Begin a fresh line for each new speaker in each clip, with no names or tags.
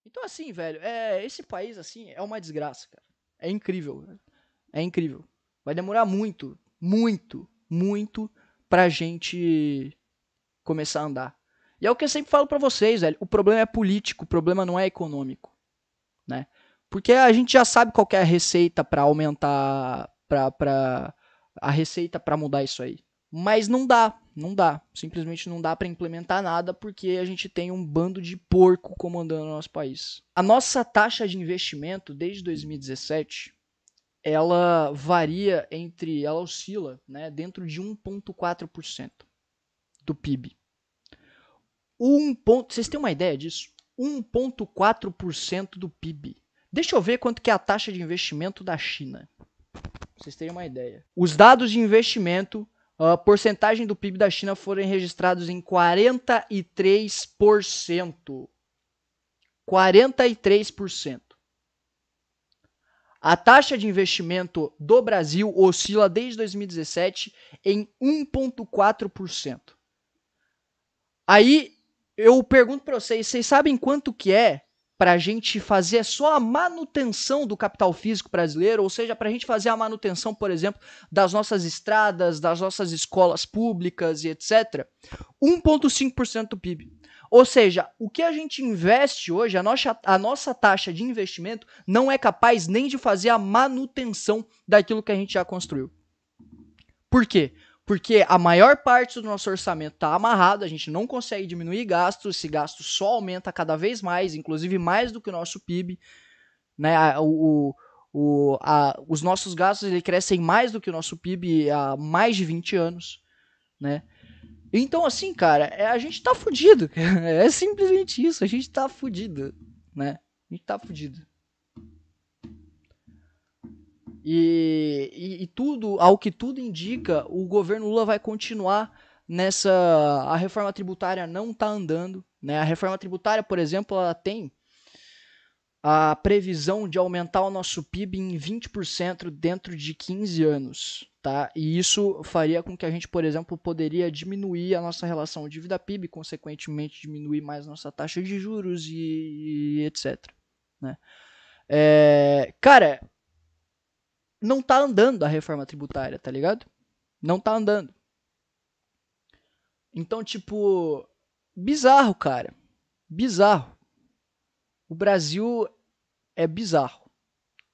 Então, assim, velho, esse país, assim, é uma desgraça, cara. É incrível, velho. É incrível. Vai demorar muito, muito, muito pra gente começar a andar. E é o que eu sempre falo pra vocês, velho. O problema é político, o problema não é econômico, né? Porque a gente já sabe qual que é a receita pra aumentar, a receita pra mudar isso aí. Mas não dá, não dá. Simplesmente não dá pra implementar nada porque a gente tem um bando de porco comandando o nosso país. A nossa taxa de investimento desde 2017, ela varia ela oscila, né, dentro de 1,4% do PIB. Vocês têm uma ideia disso? 1,4% do PIB. Deixa eu ver quanto que é a taxa de investimento da China. Pra vocês terem uma ideia. Os dados de investimento, a porcentagem do PIB da China foram registrados em 43%. 43%. A taxa de investimento do Brasil oscila desde 2017 em 1,4%. Aí eu pergunto para vocês sabem quanto que é para a gente fazer só a manutenção do capital físico brasileiro, ou seja, para a gente fazer a manutenção, por exemplo, das nossas estradas, das nossas escolas públicas e etc. 1,5% do PIB. Ou seja, o que a gente investe hoje, a nossa taxa de investimento não é capaz nem de fazer a manutenção daquilo que a gente já construiu. Por quê? Porque a maior parte do nosso orçamento está amarrado, a gente não consegue diminuir gastos, esse gasto só aumenta cada vez mais, inclusive mais do que o nosso PIB. Né? Os nossos gastos crescem mais do que o nosso PIB há mais de 20 anos. Né? Então, assim, cara, a gente tá fudido. É simplesmente isso, a gente tá fudido. Né? A gente tá fudido. E tudo, ao que tudo indica, o governo Lula vai continuar nessa. A reforma tributária não está andando. Né? A reforma tributária, por exemplo, ela tem a previsão de aumentar o nosso PIB em 20% dentro de 15 anos. Tá? E isso faria com que a gente, por exemplo, poderia diminuir a nossa relação dívida-PIB, consequentemente diminuir mais nossa taxa de juros e etc. Né? Cara, não tá andando a reforma tributária, tá ligado? Não tá andando. Então, tipo, bizarro, cara. Bizarro. O Brasil é bizarro,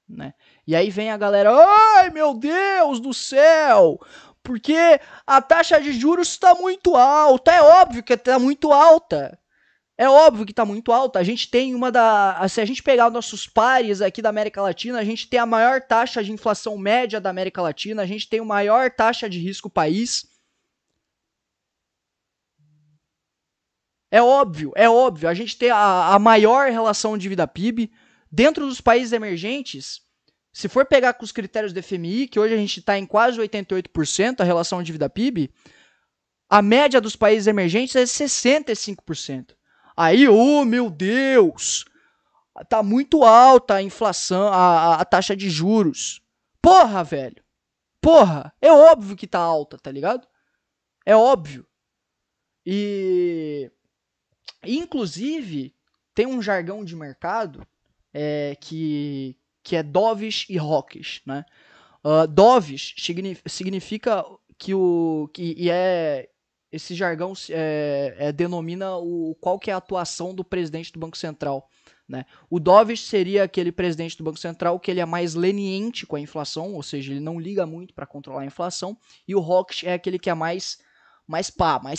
né? E aí vem a galera, ai meu Deus do céu, porque a taxa de juros está muito alta. É óbvio que está muito alta. É óbvio que está muito alta. A gente tem se a gente pegar os nossos pares aqui da América Latina, a gente tem a maior taxa de inflação média da América Latina, a gente tem a maior taxa de risco país. É óbvio, é óbvio. A gente tem a maior relação de dívida PIB. Dentro dos países emergentes, se for pegar com os critérios do FMI, que hoje a gente está em quase 88% a relação de dívida PIB, a média dos países emergentes é 65%. Aí, oh meu Deus, tá muito alta a inflação, a taxa de juros. Porra, velho. Porra, é óbvio que tá alta, tá ligado? É óbvio. E inclusive, tem um jargão de mercado que é dovish e hawkish, né? Dovish significa esse jargão denomina qual que é a atuação do presidente do Banco Central. Né? O dovish seria aquele presidente do Banco Central que ele é mais leniente com a inflação, ou seja, ele não liga muito para controlar a inflação, e o hawkish é aquele que é mais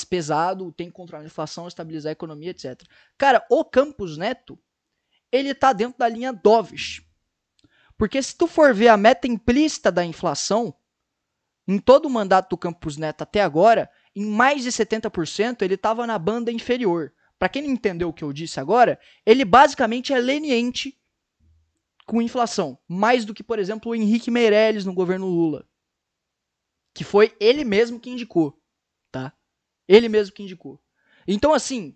pesado, tem que controlar a inflação, estabilizar a economia, etc. Cara, o Campos Neto, ele tá dentro da linha dovish. Porque se tu for ver a meta implícita da inflação, em todo o mandato do Campos Neto até agora, em mais de 70%, ele estava na banda inferior. Para quem não entendeu o que eu disse agora, ele basicamente é leniente com inflação, mais do que, por exemplo, o Henrique Meirelles no governo Lula, que foi ele mesmo que indicou, tá? Ele mesmo que indicou. Então, assim,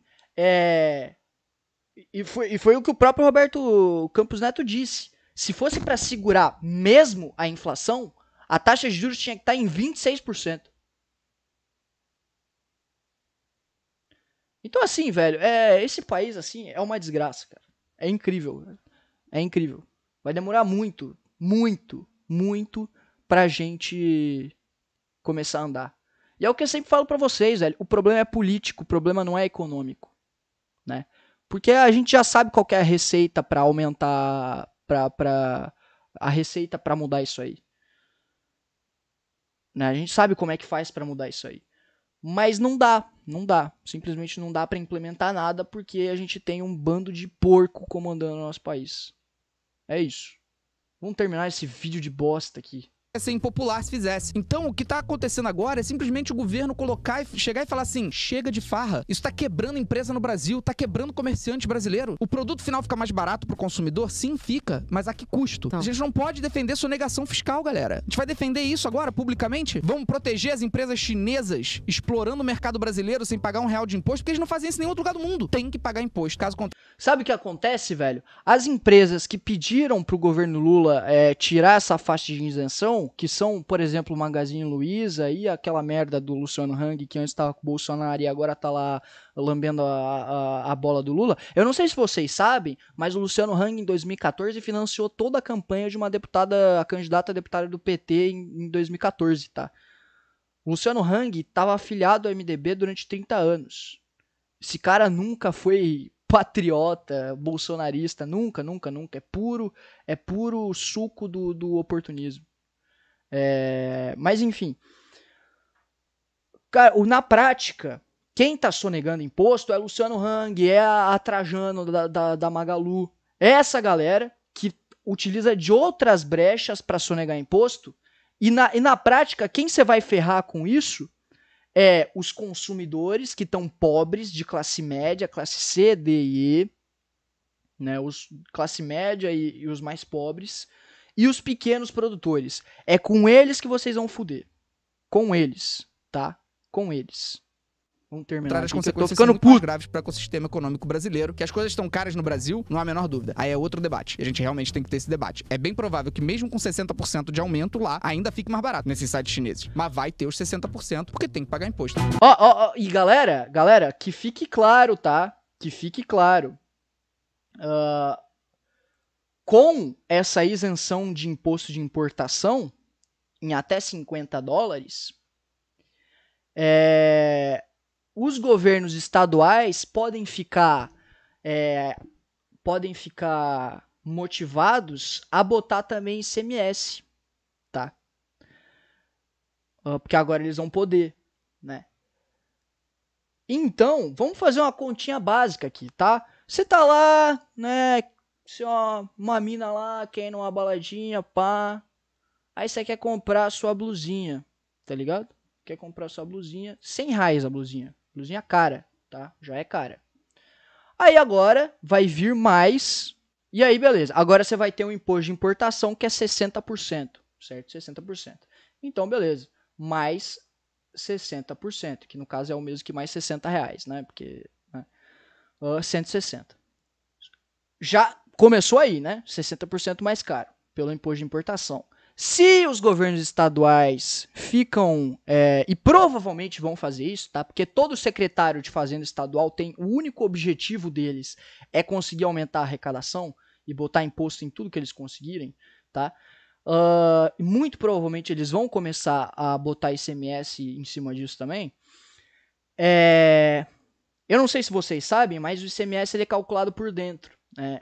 foi o que o próprio Roberto Campos Neto disse. Se fosse para segurar mesmo a inflação, a taxa de juros tinha que estar em 26%. Então, assim, velho, esse país, assim, é uma desgraça, cara. É incrível. É incrível. Vai demorar muito, muito, muito pra gente começar a andar. E é o que eu sempre falo pra vocês, velho. O problema é político, o problema não é econômico, né? Porque a gente já sabe qual que é a receita pra aumentar, a receita pra mudar isso aí, né? A gente sabe como é que faz pra mudar isso aí. Mas não dá, não dá. Simplesmente não dá pra implementar nada porque a gente tem um bando de porco comandando o nosso país. É isso. Vamos terminar esse vídeo de bosta aqui.
Ia ser impopular se fizesse. Então, o que tá acontecendo agora é simplesmente o governo colocar e chegar e falar assim: chega de farra. Isso tá quebrando empresa no Brasil, tá quebrando comerciante brasileiro. O produto final fica mais barato pro consumidor? Sim, fica. Mas a que custo? A gente não pode defender sonegação fiscal, galera. A gente vai defender isso agora, publicamente? Vamos proteger as empresas chinesas explorando o mercado brasileiro sem pagar R$1 de imposto? Porque eles não fazem isso em nenhum outro lugar do mundo. Tem que pagar imposto. Caso contrário.
Sabe o que acontece, velho? As empresas que pediram pro governo Lula tirar essa faixa de isenção, que são, por exemplo, o Magazine Luiza e aquela merda do Luciano Hang, que antes tava com o Bolsonaro e agora tá lá lambendo a bola do Lula. Eu não sei se vocês sabem, mas o Luciano Hang, em 2014, financiou toda a campanha de uma deputada, a candidata a deputada do PT em 2014, tá? O Luciano Hang tava afiliado ao MDB durante 30 anos. Esse cara nunca foi patriota, bolsonarista, nunca, nunca, nunca. É puro suco do oportunismo. Mas enfim, cara, na prática, quem tá sonegando imposto é Luciano Hang, é a Trajano da Magalu. É essa galera que utiliza de outras brechas para sonegar imposto. E na prática, quem você vai ferrar com isso é os consumidores que estão pobres, de classe média, classe C, D e E, né, os classe média e os mais pobres, e os pequenos produtores. É com eles que vocês vão foder. Com eles, tá? Com eles. Vamos terminar
As
aqui,
consequências são muito mais graves para o ecossistema econômico brasileiro, que as coisas estão caras no Brasil, não há a menor dúvida. Aí é outro debate. E a gente realmente tem que ter esse debate. É bem provável que mesmo com 60% de aumento lá, ainda fique mais barato nesses sites chineses. Mas vai ter os 60% porque tem que pagar imposto.
E galera, que fique claro, tá? Que fique claro. Com essa isenção de imposto de importação, em até $50, os governos estaduais podem ficar motivados a botar também ICMS, tá? Porque agora eles vão poder, né? Então, vamos fazer uma continha básica aqui, tá? Você tá lá, né? Uma mina lá, quer ir numa baladinha, pá. Aí você quer comprar a sua blusinha, tá ligado? Quer comprar a sua blusinha, R$100 a blusinha. Blusinha cara, tá? Já é cara. Aí agora vai vir mais. E aí, beleza. Agora você vai ter um imposto de importação que é 60%, certo? 60%. Então, beleza. Mais 60%, que no caso é o mesmo que mais R$60, né? Porque 160. Já começou aí, né? 60% mais caro pelo imposto de importação. Se os governos estaduais ficam, e provavelmente vão fazer isso, tá? Porque todo secretário de fazenda estadual tem, o único objetivo deles é conseguir aumentar a arrecadação e botar imposto em tudo que eles conseguirem, tá? Muito provavelmente eles vão começar a botar ICMS em cima disso também. Eu não sei se vocês sabem, mas o ICMS ele é calculado por dentro.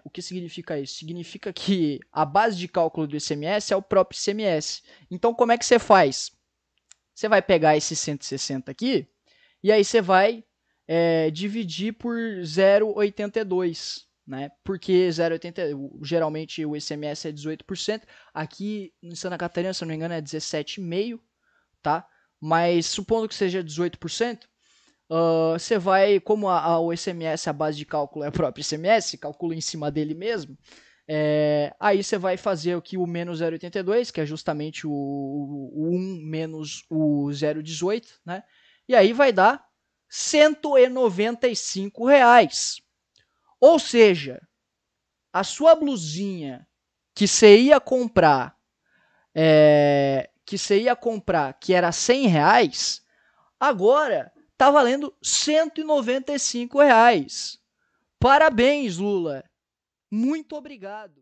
O que significa isso? Significa que a base de cálculo do ICMS é o próprio ICMS. Então, como é que você faz? Você vai pegar esse 160 aqui, e aí você vai dividir por 0,82, né? Porque 0,80, geralmente o ICMS é 18%. Aqui em Santa Catarina, se não me engano, é 17,5%, tá? Mas supondo que seja 18%, você vai, como o ICMS, a base de cálculo é o próprio ICMS, calcula em cima dele mesmo, aí você vai fazer aqui o menos 0,82, que é justamente o 1 menos o 0,18, né? E aí vai dar R$195. Ou seja, a sua blusinha que você ia comprar, que era R$100, agora tá valendo R$195. Parabéns, Lula. Muito obrigado!